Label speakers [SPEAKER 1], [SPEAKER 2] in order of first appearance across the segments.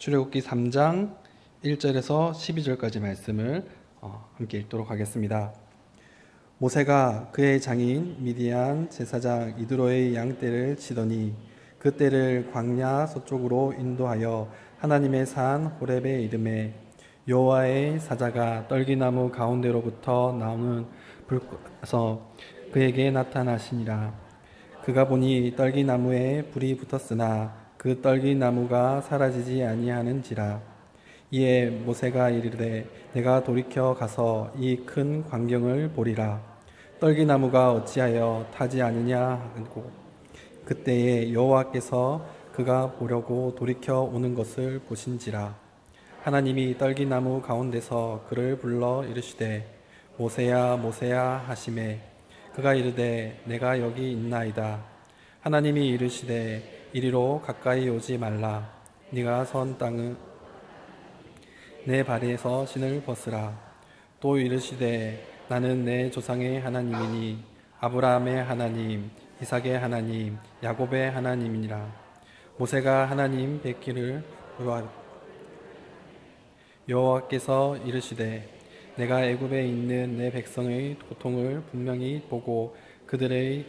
[SPEAKER 1] 출애굽기 3장 1절에서 12절까지 말씀을 함께 읽도록 하겠습니다. 모세가 그의 장인 미디안 제사장 이드로의 양떼를 치더니 그 떼를 광야 서쪽으로 인도하여 하나님의 산 호렙에 이르매 여호와의 사자가 떨기나무 가운데로부터 나오는 불에서 그에게 나타나시니라. 그가 보니 떨기나무에 불이 붙었으나 그 떨기나무가 사라지지 아니하는지라. 이에 모세가 이르되 내가 돌이켜 가서 이 큰 광경을 보리라. 떨기나무가 어찌하여 타지 않으냐 하고 그때에 여호와께서 그가 보려고 돌이켜 오는 것을 보신지라. 하나님이 떨기나무 가운데서 그를 불러 이르시되 모세야 모세야 하시매 그가 이르되 내가 여기 있나이다. 하나님이 이르시되 이리로 가까이 오지 말라. 네가 선 땅은 내 발에서 신을 벗으라. 또 이르시되 나는 내 조상의 하나님이니 아브라함의 하나님, 이삭의 하나님, 야곱의 하나님이니라. 모세가 하나님 뵙기를 여호와께서 이르시되 내가 애굽에 있는 내 백성의 고통을 분명히 보고 그들의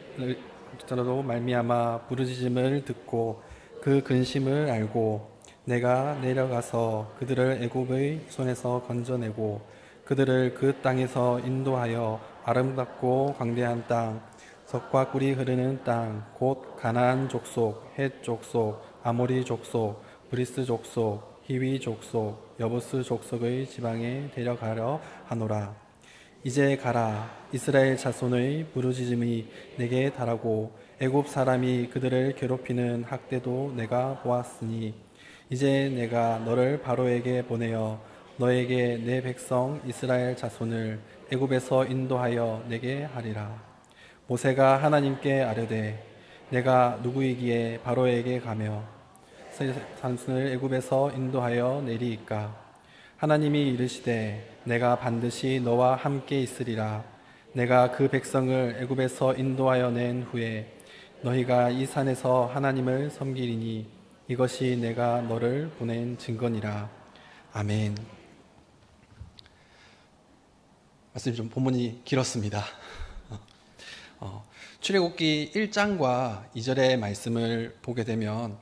[SPEAKER 1] 로 말미암아 부르짖음을 듣고 그 근심을 알고 내가 내려가서 그들을 애굽의 손에서 건져내고 그들을 그 땅에서 인도하여 아름답고 광대한 땅 젖과 꿀이 흐르는 땅 곧 가나안 족속, 헷 족속, 아모리 족속, 브리스 족속, 히위 족속, 여부스 족속의 지방에 데려가려 하노라. 이제 가라. 이스라엘 자손의 부르짖음이 내게 달하고 애굽 사람이 그들을 괴롭히는 학대도 내가 보았으니 이제 내가 너를 바로에게 보내어 너에게 내 백성 이스라엘 자손을 애굽에서 인도하여 내게 하리라. 모세가 하나님께 아뢰되 내가 누구이기에 바로에게 가며 자손을 애굽에서 인도하여 내리이까. 하나님이 이르시되 내가 반드시 너와 함께 있으리라. 내가 그 백성을 애굽에서 인도하여 낸 후에 너희가 이 산에서 하나님을 섬기리니 이것이 내가 너를 보낸 증거니라. 아멘. 말씀이 좀 본문이 길었습니다. 출애굽기 1장과 2절의 말씀을 보게 되면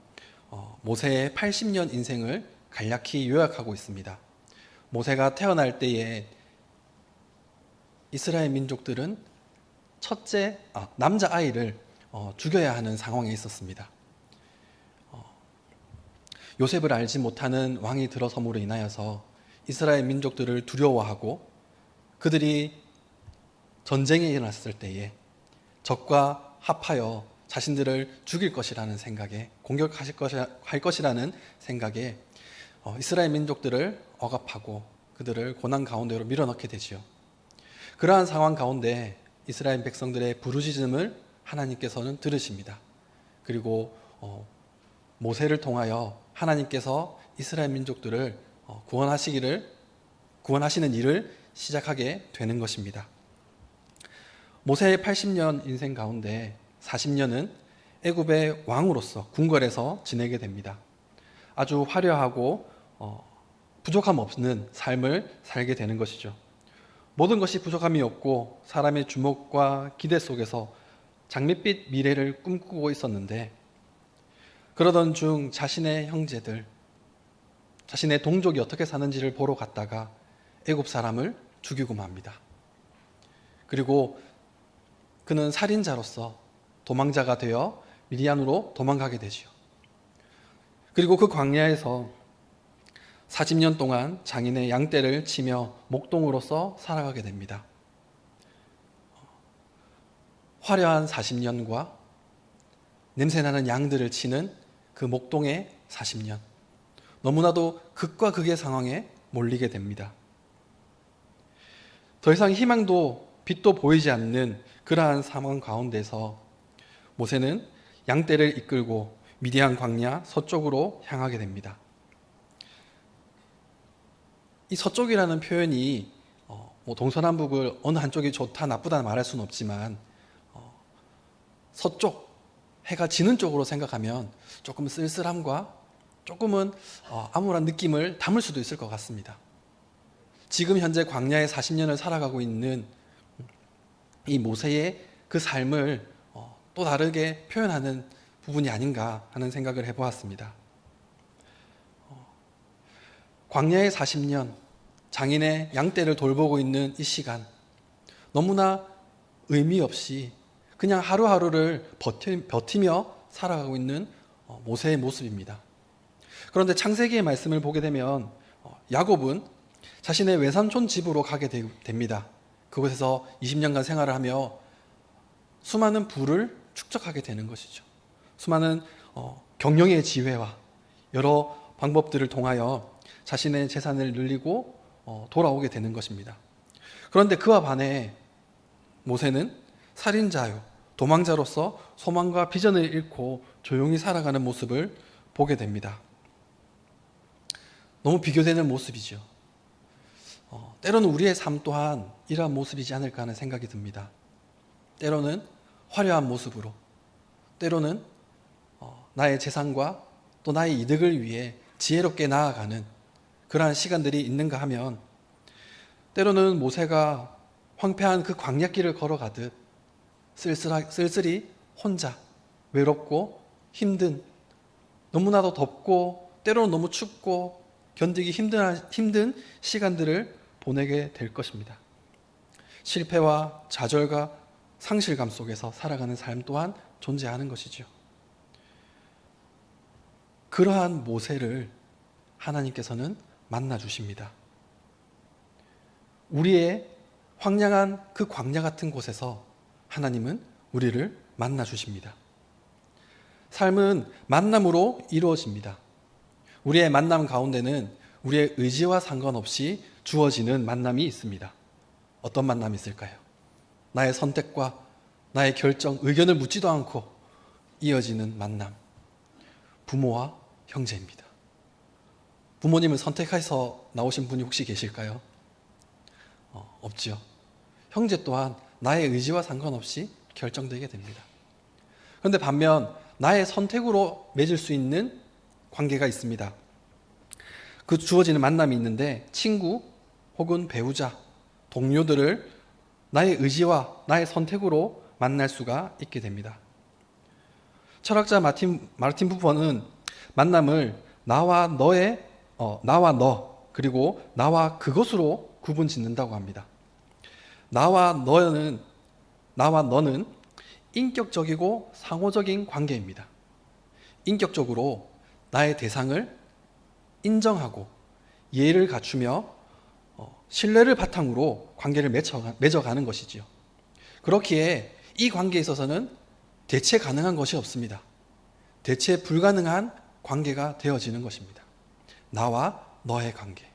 [SPEAKER 1] 모세의 80년 인생을 간략히 요약하고 있습니다. 모세가 태어날 때에 이스라엘 민족들은 첫째 남자아이를 죽여야 하는 상황에 있었습니다. 요셉을 알지 못하는 왕이 들어섬으로 인하여서 이스라엘 민족들을 두려워하고 그들이 전쟁이 일어났을 때에 적과 합하여 자신들을 죽일 것이라는 생각에 공격할 것이라는 생각에 이스라엘 민족들을 억압하고 그들을 고난 가운데로 밀어넣게 되지요. 그러한 상황 가운데 이스라엘 백성들의 부르짖음을 하나님께서는 들으십니다. 그리고 모세를 통하여 하나님께서 이스라엘 민족들을 구원하시는 일을 시작하게 되는 것입니다. 모세의 80년 인생 가운데 40년은 애굽의 왕으로서 궁궐에서 지내게 됩니다. 아주 화려하고 부족함 없는 삶을 살게 되는 것이죠. 모든 것이 부족함이 없고 사람의 주목과 기대 속에서 장밋빛 미래를 꿈꾸고 있었는데 그러던 중 자신의 형제들, 자신의 동족이 어떻게 사는지를 보러 갔다가 애굽 사람을 죽이고 맙니다. 그리고 그는 살인자로서 도망자가 되어 미디안으로 도망가게 되지요. 그리고 그 광야에서 40년 동안 장인의 양떼를 치며 목동으로서 살아가게 됩니다. 화려한 40년과 냄새나는 양들을 치는 그 목동의 40년. 너무나도 극과 극의 상황에 몰리게 됩니다. 더 이상 희망도 빛도 보이지 않는 그러한 상황 가운데서 모세는 양떼를 이끌고 미디안 광야 서쪽으로 향하게 됩니다. 이 서쪽이라는 표현이 동서남북을 어느 한쪽이 좋다 나쁘다 말할 수는 없지만 서쪽, 해가 지는 쪽으로 생각하면 조금 쓸쓸함과 조금은 암울한 느낌을 담을 수도 있을 것 같습니다. 지금 현재 광야의 40년을 살아가고 있는 이 모세의 그 삶을 또 다르게 표현하는 부분이 아닌가 하는 생각을 해보았습니다. 광야의 40년, 장인의 양떼를 돌보고 있는 이 시간, 너무나 의미 없이 그냥 하루하루를 버티며 살아가고 있는 모세의 모습입니다. 그런데 창세기의 말씀을 보게 되면 야곱은 자신의 외삼촌 집으로 가게 됩니다. 그곳에서 20년간 생활을 하며 수많은 부를 축적하게 되는 것이죠. 수많은 경영의 지혜와 여러 방법들을 통하여 자신의 재산을 늘리고 돌아오게 되는 것입니다. 그런데 그와 반해 모세는 살인자요, 도망자로서 소망과 비전을 잃고 조용히 살아가는 모습을 보게 됩니다. 너무 비교되는 모습이죠. 때로는 우리의 삶 또한 이러한 모습이지 않을까 하는 생각이 듭니다. 때로는 화려한 모습으로, 때로는 나의 재산과 또 나의 이득을 위해 지혜롭게 나아가는 그러한 시간들이 있는가 하면, 때로는 모세가 황폐한 그 광야길을 걸어가듯 쓸쓸히 혼자 외롭고 힘든, 너무나도 덥고 때로는 너무 춥고 견디기 힘든 시간들을 보내게 될 것입니다. 실패와 좌절과 상실감 속에서 살아가는 삶 또한 존재하는 것이죠. 그러한 모세를 하나님께서는 만나 주십니다. 우리의 황량한 그 광야 같은 곳에서 하나님은 우리를 만나 주십니다. 삶은 만남으로 이루어집니다. 우리의 만남 가운데는 우리의 의지와 상관없이 주어지는 만남이 있습니다. 어떤 만남이 있을까요? 나의 선택과 나의 결정, 의견을 묻지도 않고 이어지는 만남. 부모와 형제입니다. 부모님을 선택해서 나오신 분이 혹시 계실까요? 없죠. 형제 또한 나의 의지와 상관없이 결정되게 됩니다. 그런데 반면 나의 선택으로 맺을 수 있는 관계가 있습니다. 그 주어지는 만남이 있는데 마친구 혹은 배우자, 동료들을 나의 의지와 나의 선택으로 만날 수가 있게 됩니다. 철학자 마르틴 부퍼는 만남을 나와 너 그리고 나와 그것으로 구분 짓는다고 합니다. 나와 너는 인격적이고 상호적인 관계입니다. 인격적으로 나의 대상을 인정하고 예의를 갖추며 신뢰를 바탕으로 관계를 맺어가는 것이지요. 그렇기에 이 관계에 있어서는 대체 가능한 것이 없습니다. 대체 불가능한 관계가 되어지는 것입니다. 나와 너의 관계.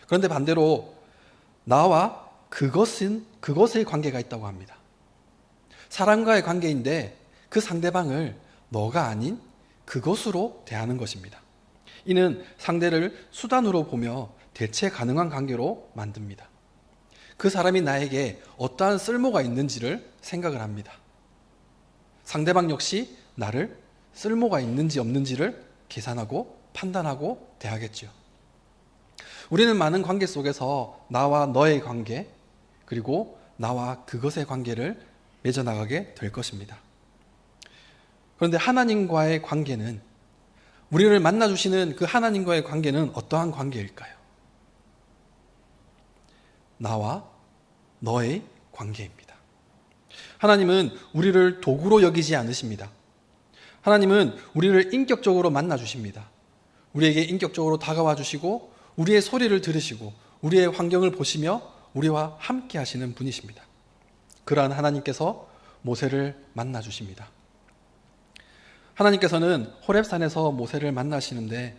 [SPEAKER 1] 그런데 반대로 나와 그것의 관계가 있다고 합니다. 사람과의 관계인데 그 상대방을 너가 아닌 그것으로 대하는 것입니다. 이는 상대를 수단으로 보며 대체 가능한 관계로 만듭니다. 그 사람이 나에게 어떠한 쓸모가 있는지를 생각을 합니다. 상대방 역시 나를 쓸모가 있는지 없는지를 계산하고 판단하고 대하겠죠. 우리는 많은 관계 속에서 나와 너의 관계, 그리고 나와 그것의 관계를 맺어나가게 될 것입니다. 그런데 하나님과의 관계는, 우리를 만나주시는 그 하나님과의 관계는 어떠한 관계일까요? 나와 너의 관계입니다. 하나님은 우리를 도구로 여기지 않으십니다. 하나님은 우리를 인격적으로 만나주십니다. 우리에게 인격적으로 다가와 주시고 우리의 소리를 들으시고 우리의 환경을 보시며 우리와 함께 하시는 분이십니다. 그러한 하나님께서 모세를 만나 주십니다. 하나님께서는 호렙산에서 모세를 만나시는데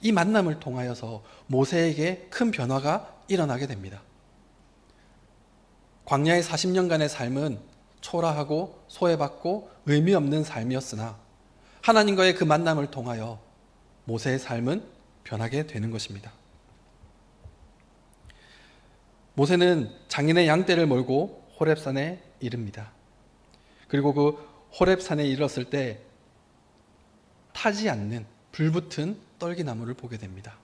[SPEAKER 1] 이 만남을 통하여서 모세에게 큰 변화가 일어나게 됩니다. 광야의 40년간의 삶은 초라하고 소외받고 의미 없는 삶이었으나 하나님과의 그 만남을 통하여 모세의 삶은 변하게 되는 것입니다. 모세는 장인의 양떼를 몰고 호렙산에 이릅니다. 그리고 그 호렙산에 이르렀을 때 타지 않는 불붙은 떨기나무를 보게 됩니다.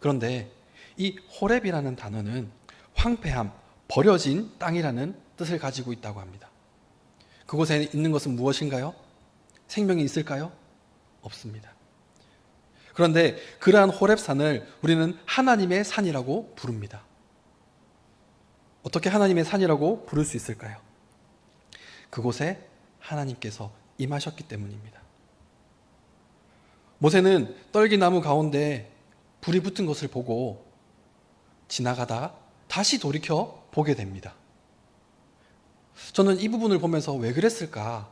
[SPEAKER 1] 그런데 이 호렙이라는 단어는 황폐함, 버려진 땅이라는 뜻을 가지고 있다고 합니다. 그곳에 있는 것은 무엇인가요? 생명이 있을까요? 없습니다. 그런데 그러한 호렙산을 우리는 하나님의 산이라고 부릅니다. 어떻게 하나님의 산이라고 부를 수 있을까요? 그곳에 하나님께서 임하셨기 때문입니다. 모세는 떨기나무 가운데 불이 붙은 것을 보고 지나가다 다시 돌이켜 보게 됩니다. 저는 이 부분을 보면서 왜 그랬을까?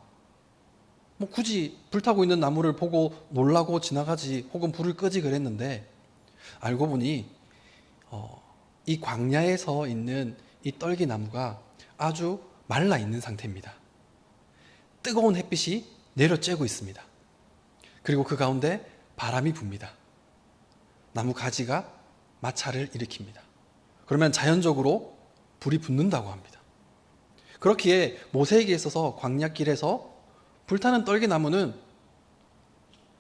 [SPEAKER 1] 굳이 불타고 있는 나무를 보고 놀라고 지나가지 혹은 불을 끄지 그랬는데 알고 보니 이 광야에서 있는 이 떨기나무가 아주 말라 있는 상태입니다. 뜨거운 햇빛이 내려쬐고 있습니다. 그리고 그 가운데 바람이 붑니다. 나무 가지가 마찰을 일으킵니다. 그러면 자연적으로 불이 붙는다고 합니다. 그렇기에 모세에게 있어서 광야길에서 불타는 떨기나무는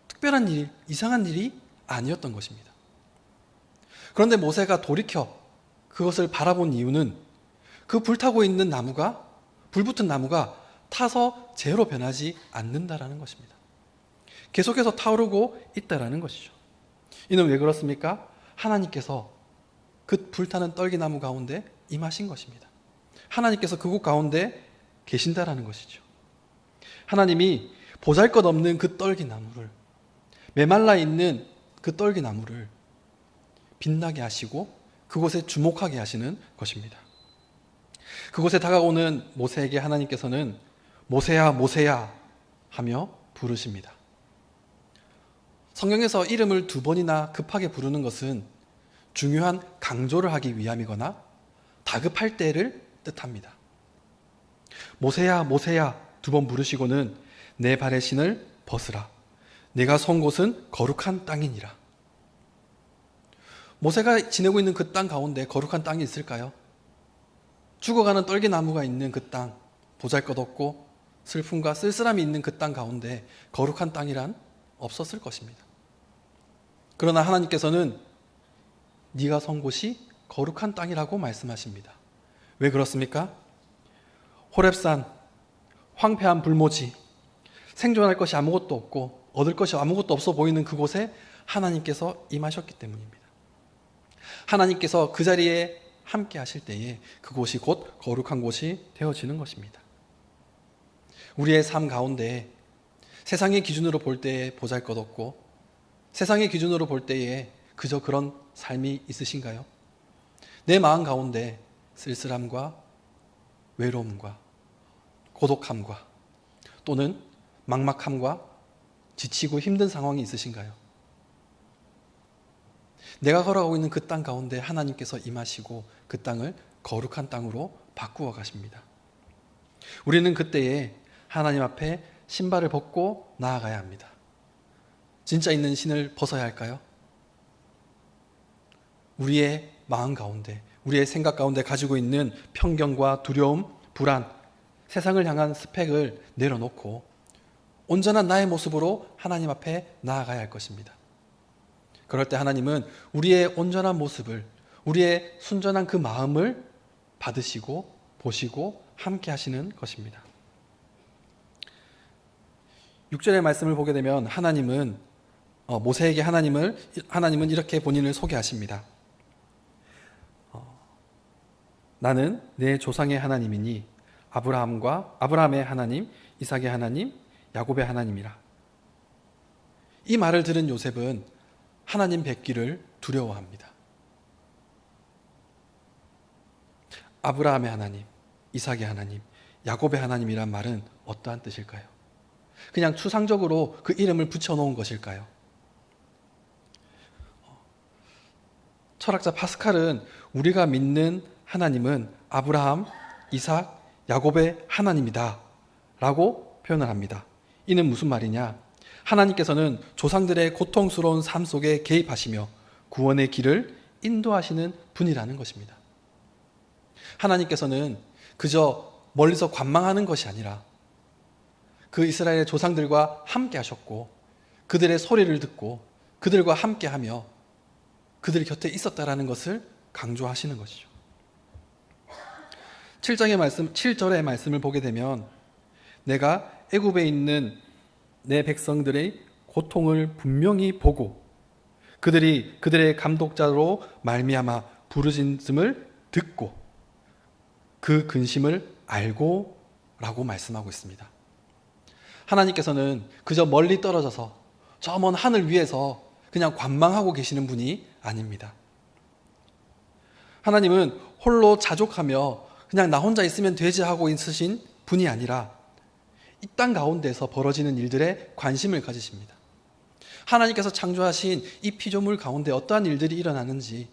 [SPEAKER 1] 특별한 일, 이상한 일이 아니었던 것입니다. 그런데 모세가 돌이켜 그것을 바라본 이유는 그 불타고 있는 나무가, 불붙은 나무가 타서 재로 변하지 않는다라는 것입니다. 계속해서 타오르고 있다라는 것이죠. 이는 왜 그렇습니까? 하나님께서 그 불타는 떨기나무 가운데 임하신 것입니다. 하나님께서 그곳 가운데 계신다라는 것이죠. 하나님이 보잘것없는 그 떨기나무를, 메말라 있는 그 떨기나무를 빛나게 하시고 그곳에 주목하게 하시는 것입니다. 그곳에 다가오는 모세에게 하나님께서는 모세야 모세야 하며 부르십니다. 성경에서 이름을 2번이나 급하게 부르는 것은 중요한 강조를 하기 위함이거나 다급할 때를 뜻합니다. 모세야 모세야 2번 부르시고는 내 발의 신을 벗으라. 내가 선 곳은 거룩한 땅이니라. 모세가 지내고 있는 그 땅 가운데 거룩한 땅이 있을까요? 죽어가는 떨기나무가 있는 그 땅, 보잘것없고 슬픔과 쓸쓸함이 있는 그 땅 가운데 거룩한 땅이란 없었을 것입니다. 그러나 하나님께서는 네가 선 곳이 거룩한 땅이라고 말씀하십니다. 왜 그렇습니까? 호렙산, 황폐한 불모지, 생존할 것이 아무것도 없고 얻을 것이 아무것도 없어 보이는 그곳에 하나님께서 임하셨기 때문입니다. 하나님께서 그 자리에 함께 하실 때에 그곳이 곧 거룩한 곳이 되어지는 것입니다. 우리의 삶 가운데 세상의 기준으로 볼 때에 보잘것없고 세상의 기준으로 볼 때에 그저 그런 삶이 있으신가요? 내 마음 가운데 쓸쓸함과 외로움과 고독함과 또는 막막함과 지치고 힘든 상황이 있으신가요? 내가 걸어가고 있는 그 땅 가운데 하나님께서 임하시고 그 땅을 거룩한 땅으로 바꾸어 가십니다. 우리는 그때에 하나님 앞에 신발을 벗고 나아가야 합니다. 진짜 있는 신을 벗어야 할까요? 우리의 마음 가운데, 우리의 생각 가운데 가지고 있는 편견과 두려움, 불안, 세상을 향한 스펙을 내려놓고 온전한 나의 모습으로 하나님 앞에 나아가야 할 것입니다. 그럴 때 하나님은 우리의 온전한 모습을, 우리의 순전한 그 마음을 받으시고 보시고 함께 하시는 것입니다. 6절의 말씀을 보게 되면 하나님은 모세에게 하나님은 이렇게 본인을 소개하십니다. 나는 내 조상의 하나님이니 아브라함의 하나님, 이삭의 하나님, 야곱의 하나님이라. 이 말을 들은 요셉은 하나님 뵙기를 두려워합니다. 아브라함의 하나님, 이삭의 하나님, 야곱의 하나님이란 말은 어떠한 뜻일까요? 그냥 추상적으로 그 이름을 붙여놓은 것일까요? 철학자 파스칼은 우리가 믿는 하나님은 아브라함, 이삭, 야곱의 하나님이다 라고 표현을 합니다. 이는 무슨 말이냐? 하나님께서는 조상들의 고통스러운 삶 속에 개입하시며 구원의 길을 인도하시는 분이라는 것입니다. 하나님께서는 그저 멀리서 관망하는 것이 아니라 그 이스라엘의 조상들과 함께 하셨고 그들의 소리를 듣고 그들과 함께하며 그들 곁에 있었다라는 것을 강조하시는 것이죠. 7절의 말씀을 보게 되면 내가 애굽에 있는 내 백성들의 고통을 분명히 보고 그들의 감독자로 말미암아 부르짖음을 듣고 그 근심을 알고 라고 말씀하고 있습니다. 하나님께서는 그저 멀리 떨어져서 저 먼 하늘 위에서 그냥 관망하고 계시는 분이 아닙니다. 하나님은 홀로 자족하며 그냥 나 혼자 있으면 되지 하고 있으신 분이 아니라 이 땅 가운데서 벌어지는 일들에 관심을 가지십니다. 하나님께서 창조하신 이 피조물 가운데 어떠한 일들이 일어나는지,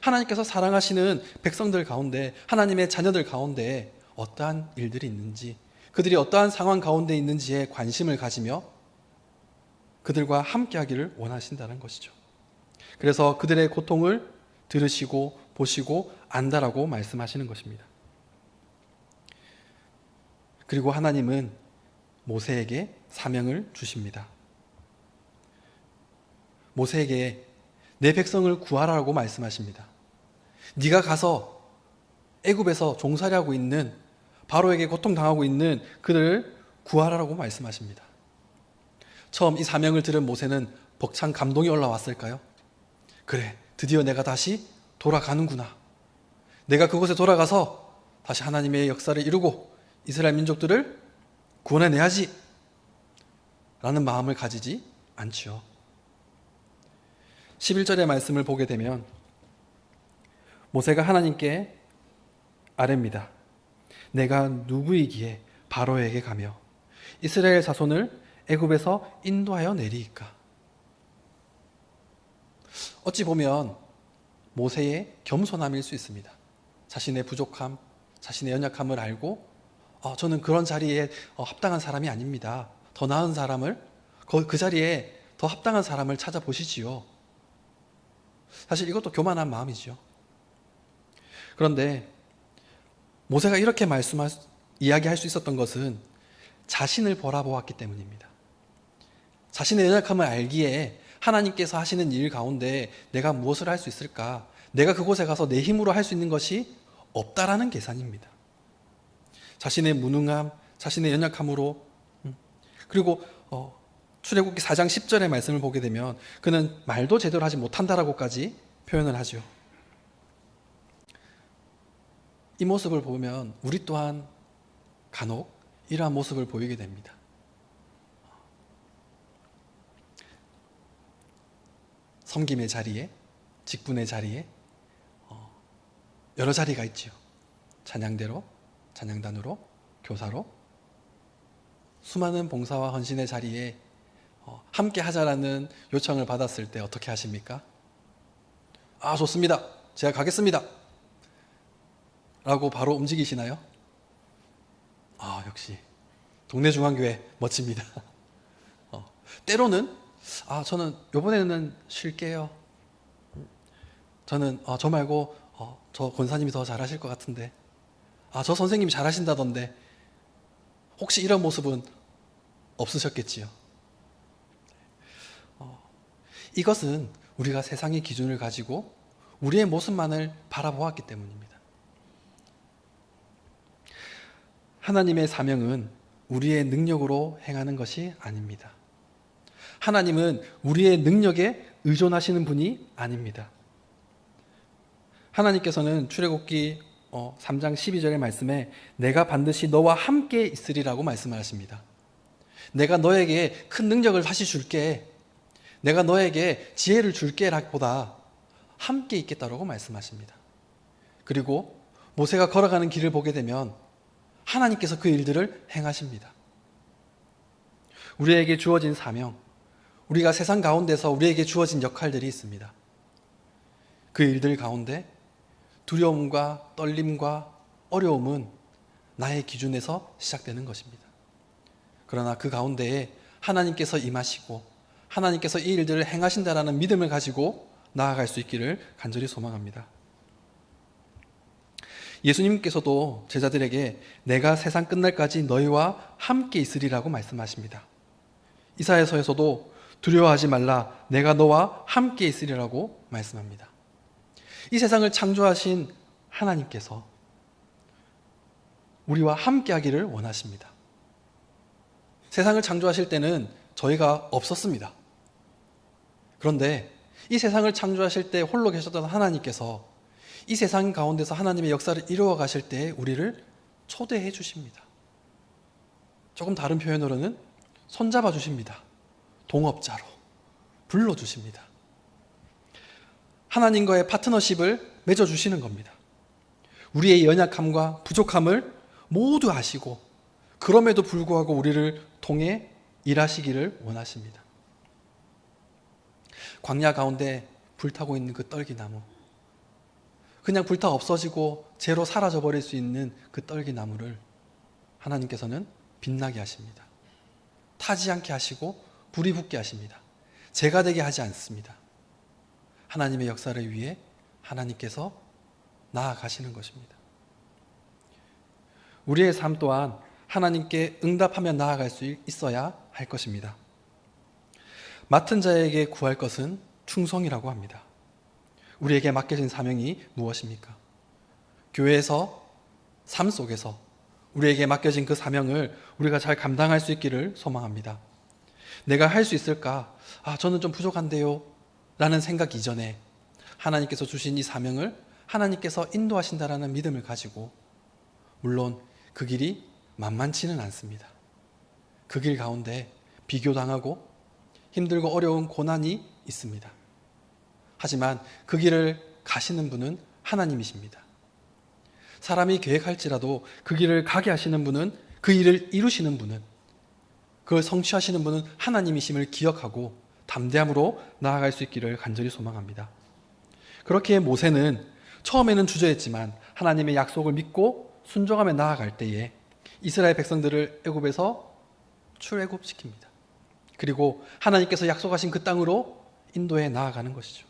[SPEAKER 1] 하나님께서 사랑하시는 백성들 가운데, 하나님의 자녀들 가운데 어떠한 일들이 있는지, 그들이 어떠한 상황 가운데 있는지에 관심을 가지며 그들과 함께하기를 원하신다는 것이죠. 그래서 그들의 고통을 들으시고 보시고 안다라고 말씀하시는 것입니다. 그리고 하나님은 모세에게 사명을 주십니다. 모세에게 내 백성을 구하라고 말씀하십니다. 네가 가서 애굽에서 종살이하고 있는 바로에게 고통당하고 있는 그들을 구하라고 말씀하십니다. 처음 이 사명을 들은 모세는 벅찬 감동이 올라왔을까요? 그래, 드디어 내가 다시 돌아가는구나. 내가 그곳에 돌아가서 다시 하나님의 역사를 이루고 이스라엘 민족들을 구원해내야지 라는 마음을 가지지 않지요. 11절의 말씀을 보게 되면 모세가 하나님께 아뢰입니다. 내가 누구이기에 바로에게 가며 이스라엘 자손을 애굽에서 인도하여 내리이까. 어찌 보면 모세의 겸손함일 수 있습니다. 자신의 부족함, 자신의 연약함을 알고 저는 그런 자리에 합당한 사람이 아닙니다. 더 나은 사람을, 그 자리에 더 합당한 사람을 찾아보시지요. 사실 이것도 교만한 마음이지요. 그런데 모세가 이렇게 이야기할 수 있었던 것은 자신을 바라보았기 때문입니다. 자신의 연약함을 알기에 하나님께서 하시는 일 가운데 내가 무엇을 할 수 있을까? 내가 그곳에 가서 내 힘으로 할 수 있는 것이 없다라는 계산입니다. 자신의 무능함, 자신의 연약함으로, 그리고 출애굽기 4장 10절의 말씀을 보게 되면 그는 말도 제대로 하지 못한다라고까지 표현을 하죠. 이 모습을 보면 우리 또한 간혹 이러한 모습을 보이게 됩니다. 섬김의 자리에, 직분의 자리에 여러 자리가 있지요. 찬양대로, 찬양단으로, 교사로, 수많은 봉사와 헌신의 자리에 함께 하자라는 요청을 받았을 때 어떻게 하십니까? 좋습니다. 제가 가겠습니다. 라고 바로 움직이시나요? 역시 동네 중앙교회 멋집니다. 때로는 저는 이번에는 쉴게요. 저는 저 말고 저 권사님이 더 잘하실 것 같은데, 저 선생님이 잘하신다던데, 혹시 이런 모습은 없으셨겠지요? 이것은 우리가 세상의 기준을 가지고 우리의 모습만을 바라보았기 때문입니다. 하나님의 사명은 우리의 능력으로 행하는 것이 아닙니다. 하나님은 우리의 능력에 의존하시는 분이 아닙니다. 하나님께서는 출애굽기 3장 12절의 말씀에 내가 반드시 너와 함께 있으리라고 말씀을 하십니다. 내가 너에게 큰 능력을 다시 줄게, 내가 너에게 지혜를 줄게 라기보다 함께 있겠다라고 말씀하십니다. 그리고 모세가 걸어가는 길을 보게 되면 하나님께서 그 일들을 행하십니다. 우리에게 주어진 사명, 우리가 세상 가운데서 우리에게 주어진 역할들이 있습니다. 그 일들 가운데 두려움과 떨림과 어려움은 나의 기준에서 시작되는 것입니다. 그러나 그 가운데에 하나님께서 임하시고 하나님께서 이 일들을 행하신다라는 믿음을 가지고 나아갈 수 있기를 간절히 소망합니다. 예수님께서도 제자들에게 내가 세상 끝날까지 너희와 함께 있으리라고 말씀하십니다. 이사야서에서도 두려워하지 말라. 내가 너와 함께 있으리라고 말씀합니다. 이 세상을 창조하신 하나님께서 우리와 함께 하기를 원하십니다. 세상을 창조하실 때는 저희가 없었습니다. 그런데 이 세상을 창조하실 때 홀로 계셨던 하나님께서 이 세상 가운데서 하나님의 역사를 이루어 가실 때 우리를 초대해 주십니다. 조금 다른 표현으로는 손잡아 주십니다. 동업자로 불러주십니다. 하나님과의 파트너십을 맺어주시는 겁니다. 우리의 연약함과 부족함을 모두 아시고 그럼에도 불구하고 우리를 통해 일하시기를 원하십니다. 광야 가운데 불타고 있는 그 떨기나무, 그냥 불타 없어지고 재로 사라져버릴 수 있는 그 떨기나무를 하나님께서는 빛나게 하십니다. 타지 않게 하시고 불이 붙게 하십니다. 재가 되게 하지 않습니다. 하나님의 역사를 위해 하나님께서 나아가시는 것입니다. 우리의 삶 또한 하나님께 응답하며 나아갈 수 있어야 할 것입니다. 맡은 자에게 구할 것은 충성이라고 합니다. 우리에게 맡겨진 사명이 무엇입니까? 교회에서, 삶 속에서 우리에게 맡겨진 그 사명을 우리가 잘 감당할 수 있기를 소망합니다. 내가 할 수 있을까? 저는 좀 부족한데요 라는 생각 이전에 하나님께서 주신 이 사명을 하나님께서 인도하신다라는 믿음을 가지고, 물론 그 길이 만만치는 않습니다. 그 길 가운데 비교당하고 힘들고 어려운 고난이 있습니다. 하지만 그 길을 가시는 분은 하나님이십니다. 사람이 계획할지라도 그 길을 가게 하시는 분은, 그 일을 이루시는 분은, 그걸 성취하시는 분은 하나님이심을 기억하고 담대함으로 나아갈 수 있기를 간절히 소망합니다. 그렇게 모세는 처음에는 주저했지만 하나님의 약속을 믿고 순종하며 나아갈 때에 이스라엘 백성들을 애굽에서 출애굽시킵니다. 그리고 하나님께서 약속하신 그 땅으로 인도해 나아가는 것이죠.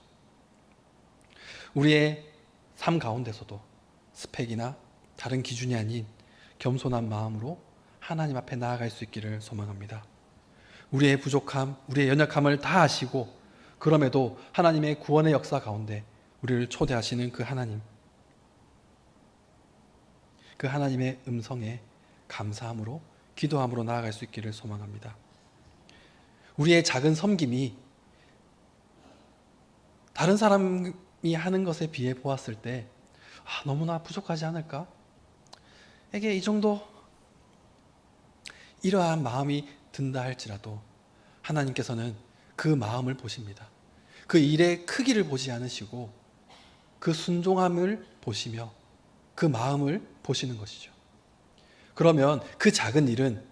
[SPEAKER 1] 우리의 삶 가운데서도 스펙이나 다른 기준이 아닌 겸손한 마음으로 하나님 앞에 나아갈 수 있기를 소망합니다. 우리의 부족함, 우리의 연약함을 다 아시고 그럼에도 하나님의 구원의 역사 가운데 우리를 초대하시는 그 하나님, 그 하나님의 음성에 감사함으로, 기도함으로 나아갈 수 있기를 소망합니다. 우리의 작은 섬김이 다른 사람이 하는 것에 비해 보았을 때 너무나 부족하지 않을까? 에게 이 정도, 이러한 마음이 든다 할지라도 하나님께서는 그 마음을 보십니다. 그 일의 크기를 보지 않으시고 그 순종함을 보시며 그 마음을 보시는 것이죠. 그러면 그 작은 일은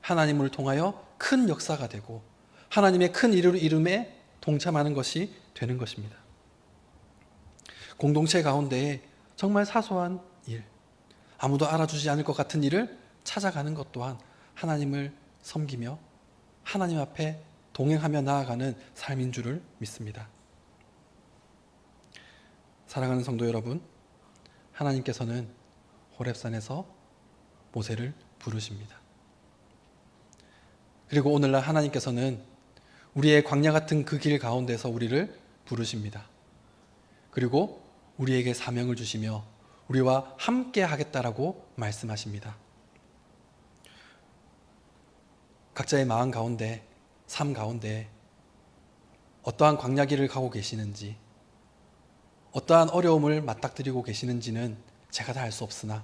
[SPEAKER 1] 하나님을 통하여 큰 역사가 되고 하나님의 큰 일을 이룸에 동참하는 것이 되는 것입니다. 공동체 가운데 정말 사소한 일, 아무도 알아주지 않을 것 같은 일을 찾아가는 것 또한 하나님을 섬기며 하나님 앞에 동행하며 나아가는 삶인 줄을 믿습니다. 사랑하는 성도 여러분, 하나님께서는 호렙산에서 모세를 부르십니다. 그리고 오늘날 하나님께서는 우리의 광야 같은 그 길 가운데서 우리를 부르십니다. 그리고 우리에게 사명을 주시며 우리와 함께 하겠다라고 말씀하십니다. 각자의 마음 가운데, 삶 가운데 어떠한 광야 길을 가고 계시는지, 어떠한 어려움을 맞닥뜨리고 계시는지는 제가 다 알 수 없으나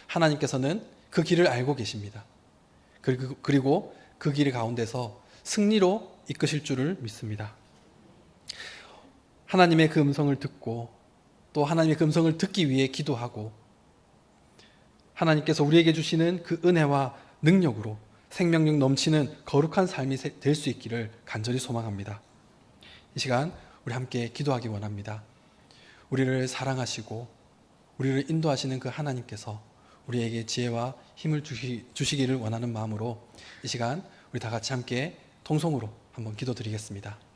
[SPEAKER 1] 하나님께서는 그 길을 알고 계십니다. 그리고 그 길 가운데서 승리로 이끄실 줄을 믿습니다. 하나님의 그 음성을 듣고 또 하나님의 그 음성을 듣기 위해 기도하고 하나님께서 우리에게 주시는 그 은혜와 능력으로 생명력 넘치는 거룩한 삶이 될 수 있기를 간절히 소망합니다. 이 시간 우리 함께 기도하기 원합니다. 우리를 사랑하시고 우리를 인도하시는 그 하나님께서 우리에게 지혜와 힘을 주시기를 원하는 마음으로 이 시간 우리 다 같이 함께 통성으로 한번 기도드리겠습니다.